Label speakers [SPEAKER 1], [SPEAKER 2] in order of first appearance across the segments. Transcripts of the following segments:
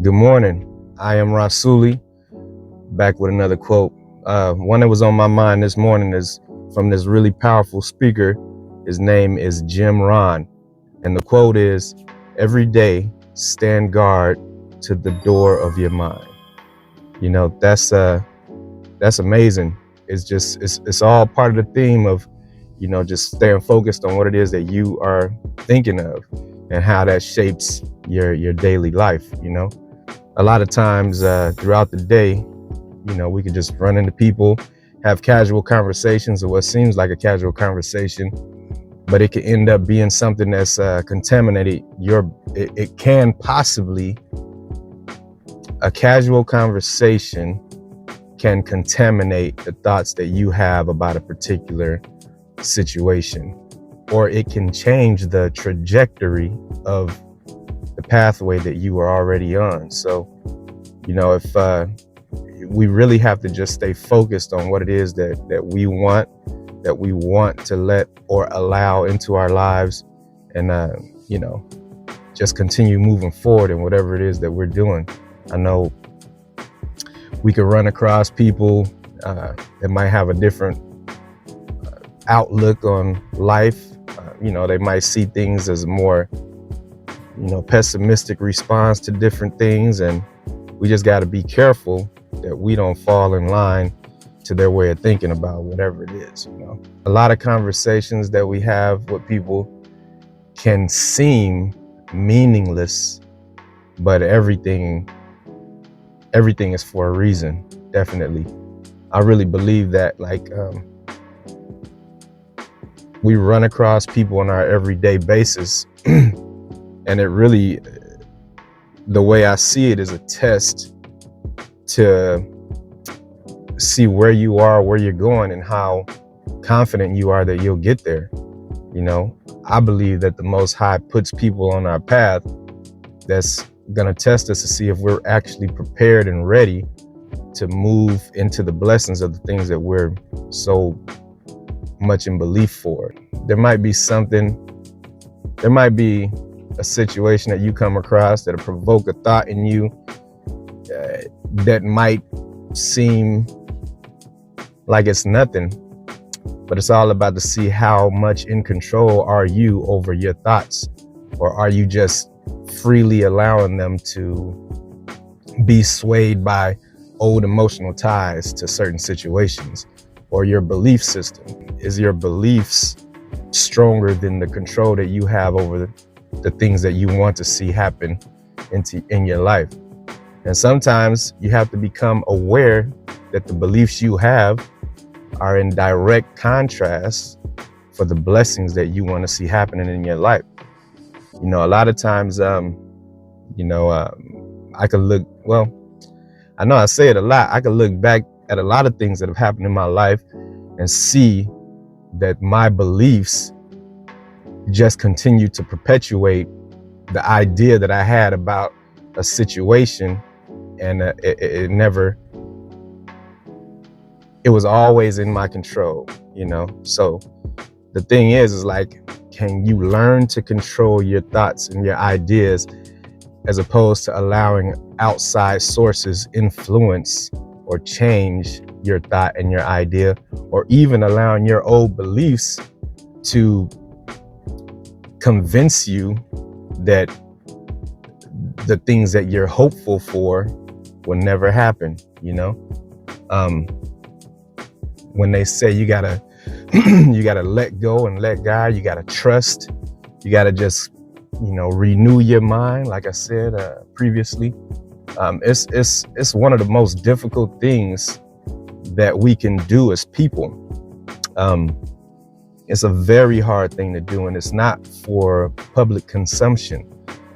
[SPEAKER 1] Good morning. I am Rasouli, back with another quote. One that was on my mind this morning is from this really powerful speaker. His name is Jim Rohn. And the quote is, "Every day, stand guard to the door of your mind." You know, that's amazing. It's all part of the theme of, just staying focused on what it is that you are thinking of and how that shapes your daily life. A lot of times throughout the day, we could just run into people, have casual conversations, or what seems like a casual conversation, but it could end up being something that's contaminated. It can possibly, a casual conversation can contaminate the thoughts that you have about a particular situation, or it can change the trajectory of the pathway that you were already on. So, if we really have to just stay focused on what it is that we want to let or allow into our lives, and just continue moving forward in whatever it is that we're doing. I know we could run across people that might have a different outlook on life. They might see things as more pessimistic response to different things, and we just got to be careful that we don't fall in line to their way of thinking about whatever it is. A lot of conversations that we have with people can seem meaningless, but everything is for a reason. Definitely, I really believe that. We run across people on our everyday basis, and it really, the way I see it, is a test to see where you are, where you're going, and how confident you are that you'll get there. I believe that the Most High puts people on our path that's going to test us to see if we're actually prepared and ready to move into the blessings of the things that we're so much in belief for. There might be a situation that you come across that'll provoke a thought in you that might seem like it's nothing, but it's all about to see how much in control are you over your thoughts, or are you just freely allowing them to be swayed by old emotional ties to certain situations, or your belief system. Is your beliefs stronger than the control that you have over the things that you want to see happen in your life? And sometimes you have to become aware that the beliefs you have are in direct contrast for the blessings that you want to see happening in your life. A lot of times, I could look, I know I say it a lot, I could look back at a lot of things that have happened in my life and see that my beliefs just continue to perpetuate the idea that I had about a situation, and it was always in my control, So the thing is can you learn to control your thoughts and your ideas, as opposed to allowing outside sources influence or change your thought and your idea, or even allowing your old beliefs to convince you that the things that you're hopeful for will never happen? When they say you gotta let go and let God, you gotta trust, you gotta just renew your mind, like I said previously. It's one of the most difficult things that we can do as people. It's a very hard thing to do, and it's not for public consumption.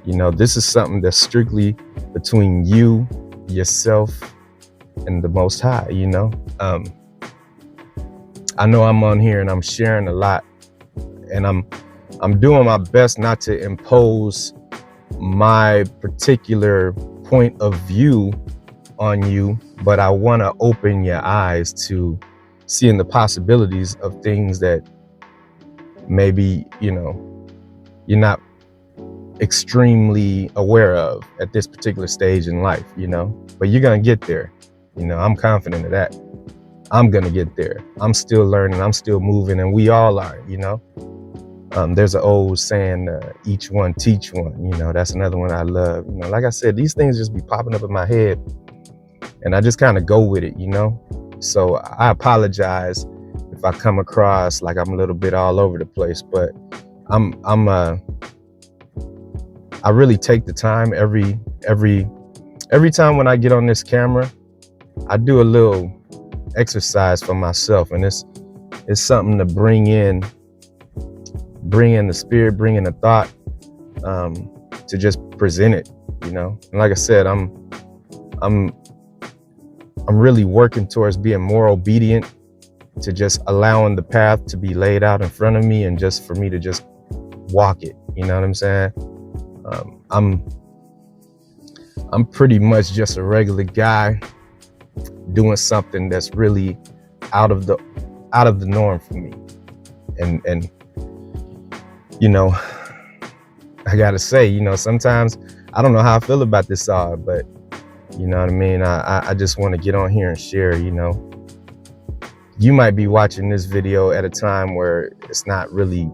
[SPEAKER 1] This is something that's strictly between you, yourself, and the Most High. I know I'm on here and I'm sharing a lot, and I'm doing my best not to impose my particular point of view on you, but I want to open your eyes to seeing the possibilities of things that maybe you're not extremely aware of at this particular stage in life, but you're gonna get there. I'm confident of that. I'm gonna get there. I'm still learning, I'm still moving, and we all are. There's an old saying, each one teach one. That's another one I love. Like I said, these things just be popping up in my head, and I just kind of go with it. So I apologize if I come across like I'm a little bit all over the place, but I really take the time every time when I get on this camera. I do a little exercise for myself, and it's something to bring in the spirit, bring in the thought, to just present it. And like I said, I'm really working towards being more obedient, to just allowing the path to be laid out in front of me, and just for me to just walk it. You know what I'm saying? I'm pretty much just a regular guy doing something that's really out of the norm for me. And I gotta say, sometimes I don't know how I feel about this all, but you know what I mean? I just want to get on here and share. You might be watching this video at a time where it's not really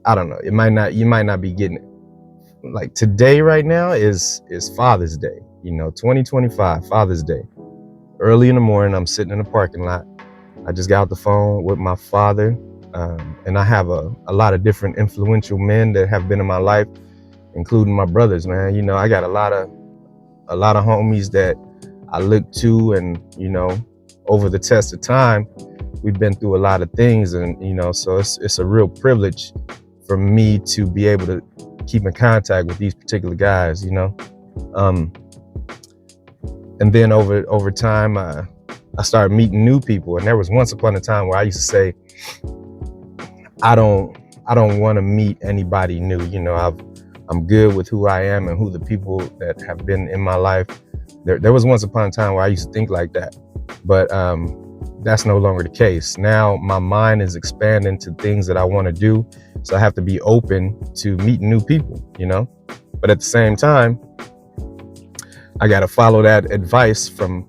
[SPEAKER 1] I don't know, you might not be getting it. Like today right now is Father's Day, 2025 Father's Day. Early in the morning, I'm sitting in the parking lot. I just got off the phone with my father, and I have a lot of different influential men that have been in my life, including my brothers, man. I got a lot of homies that I look to, and over the test of time, we've been through a lot of things, and so it's a real privilege for me to be able to keep in contact with these particular guys. And then over time, I started meeting new people, and there was once upon a time where I used to say, I don't want to meet anybody new. I'm good with who I am and who the people that have been in my life. There was once upon a time where I used to think like that, but that's no longer the case. Now my mind is expanding to things that I want to do, so I have to be open to meeting new people. But at the same time, I got to follow that advice from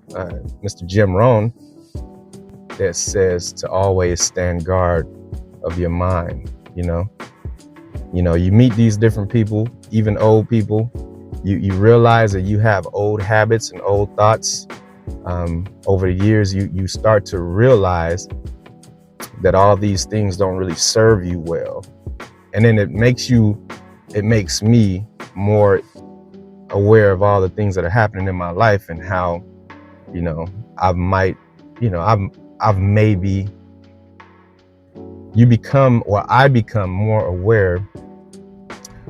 [SPEAKER 1] Mr. Jim Rohn that says to always stand guard of your mind. You meet these different people, even old people. You realize that you have old habits and old thoughts. Over the years, you start to realize that all these things don't really serve you well. And then it makes me more aware of all the things that are happening in my life, and how, I've maybe, I become more aware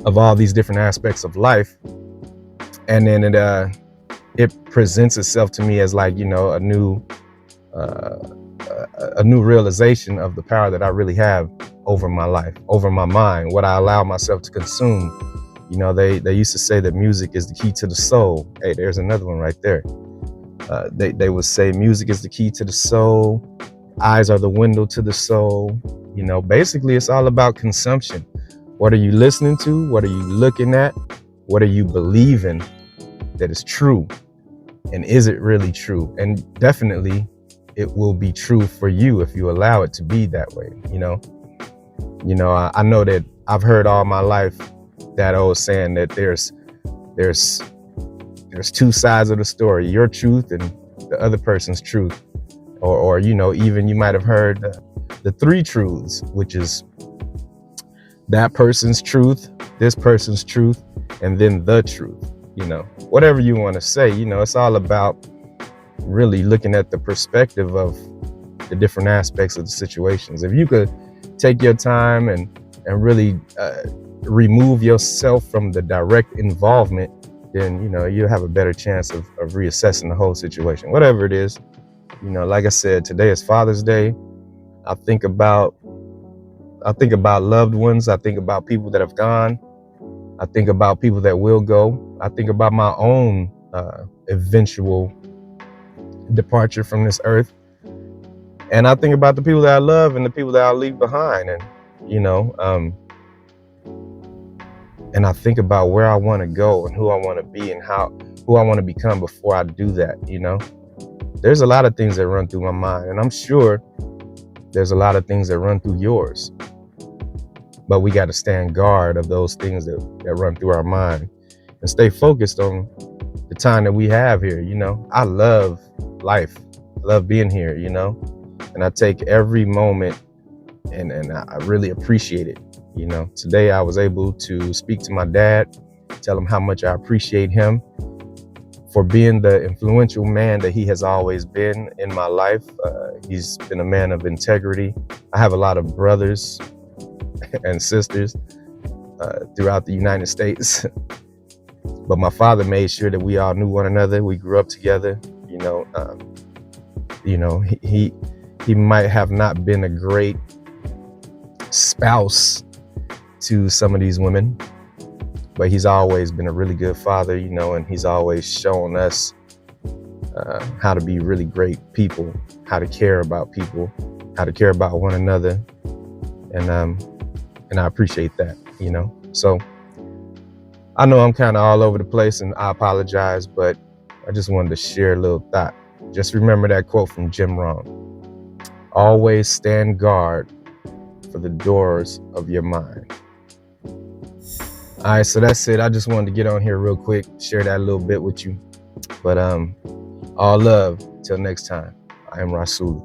[SPEAKER 1] of all these different aspects of life. And then it presents itself to me as like, a new realization of the power that I really have over my life, over my mind, what I allow myself to consume. They used to say that music is the key to the soul. Hey, there's another one right there. They would say music is the key to the soul. Eyes are the window to the soul. Basically it's all about consumption. What are you listening to? What are you looking at? What are you believing that is true? And is it really true? And definitely it will be true for you if you allow it to be that way. I know that I've heard all my life that old saying that there's two sides of the story, your truth and the other person's truth. Or even you might have heard the three truths, which is that person's truth, this person's truth, and then the truth. Whatever you want to say, it's all about really looking at the perspective of the different aspects of the situations. If you could take your time and really remove yourself from the direct involvement, then you'll have a better chance of reassessing the whole situation, whatever it is. Like I said, today is Father's Day. I think about loved ones. I think about people that have gone. I think about people that will go. I think about my own eventual departure from this earth. And I think about the people that I love and the people that I'll leave behind. And, and I think about where I want to go and who I want to be and who I want to become before I do that, there's a lot of things that run through my mind, and I'm sure there's a lot of things that run through yours. But we got to stand guard of those things that run through our mind and stay focused on the time that we have here. I love life. I love being here, and I take every moment and I really appreciate it. Today I was able to speak to my dad, tell him how much I appreciate him for being the influential man that he has always been in my life. He's been a man of integrity. I have a lot of brothers and sisters throughout the United States. But my father made sure that we all knew one another. We grew up together. He might have not been a great spouse to some of these women, but he's always been a really good father, and he's always shown us how to be really great people, how to care about people, how to care about one another, and I appreciate that, So I know I'm kind of all over the place, and I apologize, but I just wanted to share a little thought. Just remember that quote from Jim Rohn: always stand guard for the doors of your mind. All right, so that's it. I just wanted to get on here real quick, share that a little bit with you. But all love. Till next time. I am Rasouli.